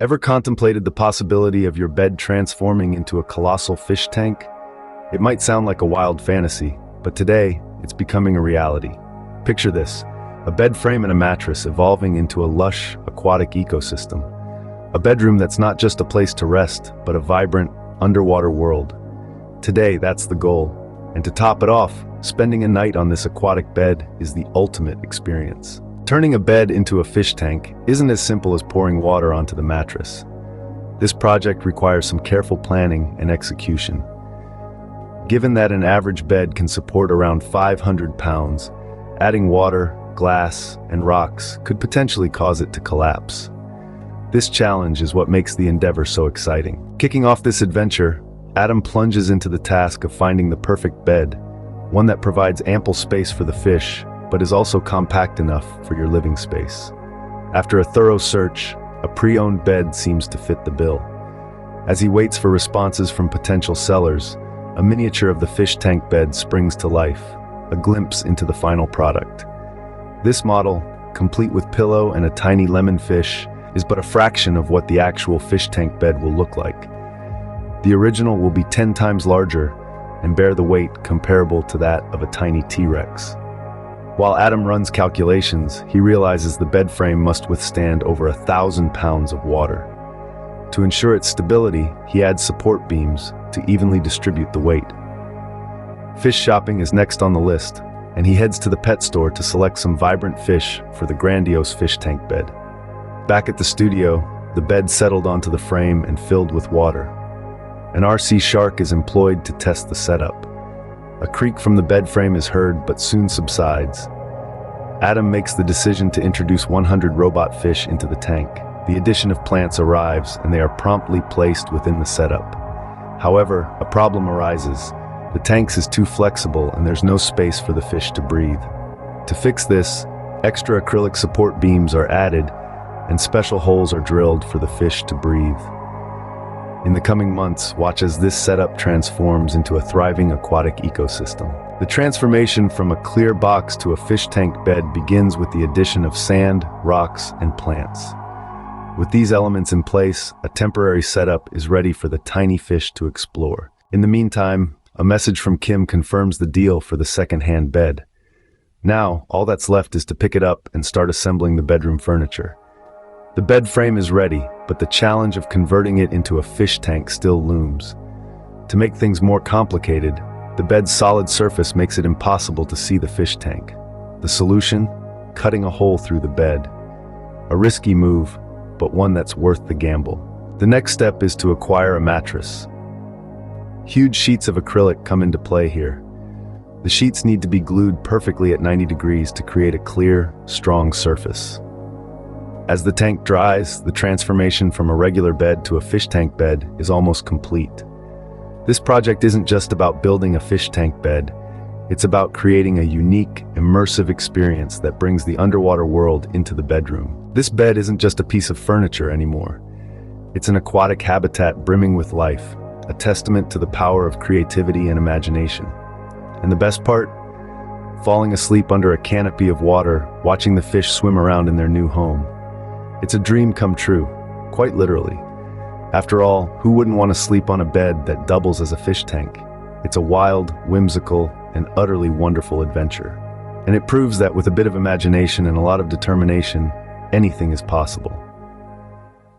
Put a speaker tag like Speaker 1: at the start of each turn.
Speaker 1: Ever contemplated the possibility of your bed transforming into a colossal fish tank? It might sound like a wild fantasy, but today, it's becoming a reality. Picture this, a bed frame and a mattress evolving into a lush, aquatic ecosystem. A bedroom that's not just a place to rest, but a vibrant, underwater world. Today, that's the goal. And to top it off, spending a night on this aquatic bed is the ultimate experience. Turning a bed into a fish tank isn't as simple as pouring water onto the mattress. This project requires some careful planning and execution. Given that an average bed can support around 500 pounds, adding water, glass, and rocks could potentially cause it to collapse. This challenge is what makes the endeavor so exciting. Kicking off this adventure, Adam plunges into the task of finding the perfect bed, one that provides ample space for the fish, but is also compact enough for your living space. After a thorough search, a pre-owned bed seems to fit the bill. As he waits for responses from potential sellers, a miniature of the fish tank bed springs to life, a glimpse into the final product. This model, complete with pillow and a tiny lemon fish, is but a fraction of what the actual fish tank bed will look like. The original will be 10 times larger and bear the weight comparable to that of a tiny T-Rex. While Adam runs calculations, he realizes the bed frame must withstand over 1,000 pounds of water. To ensure its stability, he adds support beams to evenly distribute the weight. Fish shopping is next on the list, and he heads to the pet store to select some vibrant fish for the grandiose fish tank bed. Back at the studio, the bed settled onto the frame and filled with water. An RC shark is employed to test the setup. A creak from the bed frame is heard but soon subsides. Adam makes the decision to introduce 100 robot fish into the tank. The addition of plants arrives and they are promptly placed within the setup. However, a problem arises. The tank is too flexible and there's no space for the fish to breathe. To fix this, extra acrylic support beams are added and special holes are drilled for the fish to breathe. In the coming months, watch as this setup transforms into a thriving aquatic ecosystem. The transformation from a clear box to a fish tank bed begins with the addition of sand, rocks, and plants. With these elements in place, a temporary setup is ready for the tiny fish to explore. In the meantime, a message from Kim confirms the deal for the second-hand bed. Now, all that's left is to pick it up and start assembling the bedroom furniture. The bed frame is ready, but the challenge of converting it into a fish tank still looms. To make things more complicated, the bed's solid surface makes it impossible to see the fish tank. The solution? Cutting a hole through the bed. A risky move, but one that's worth the gamble. The next step is to acquire a mattress. Huge sheets of acrylic come into play here. The sheets need to be glued perfectly at 90 degrees to create a clear, strong surface. As the tank dries, the transformation from a regular bed to a fish tank bed is almost complete. This project isn't just about building a fish tank bed, it's about creating a unique, immersive experience that brings the underwater world into the bedroom. This bed isn't just a piece of furniture anymore. It's an aquatic habitat brimming with life, a testament to the power of creativity and imagination. And the best part? Falling asleep under a canopy of water, watching the fish swim around in their new home. It's a dream come true, quite literally. After all, who wouldn't want to sleep on a bed that doubles as a fish tank? It's a wild, whimsical, and utterly wonderful adventure. And it proves that with a bit of imagination and a lot of determination, anything is possible.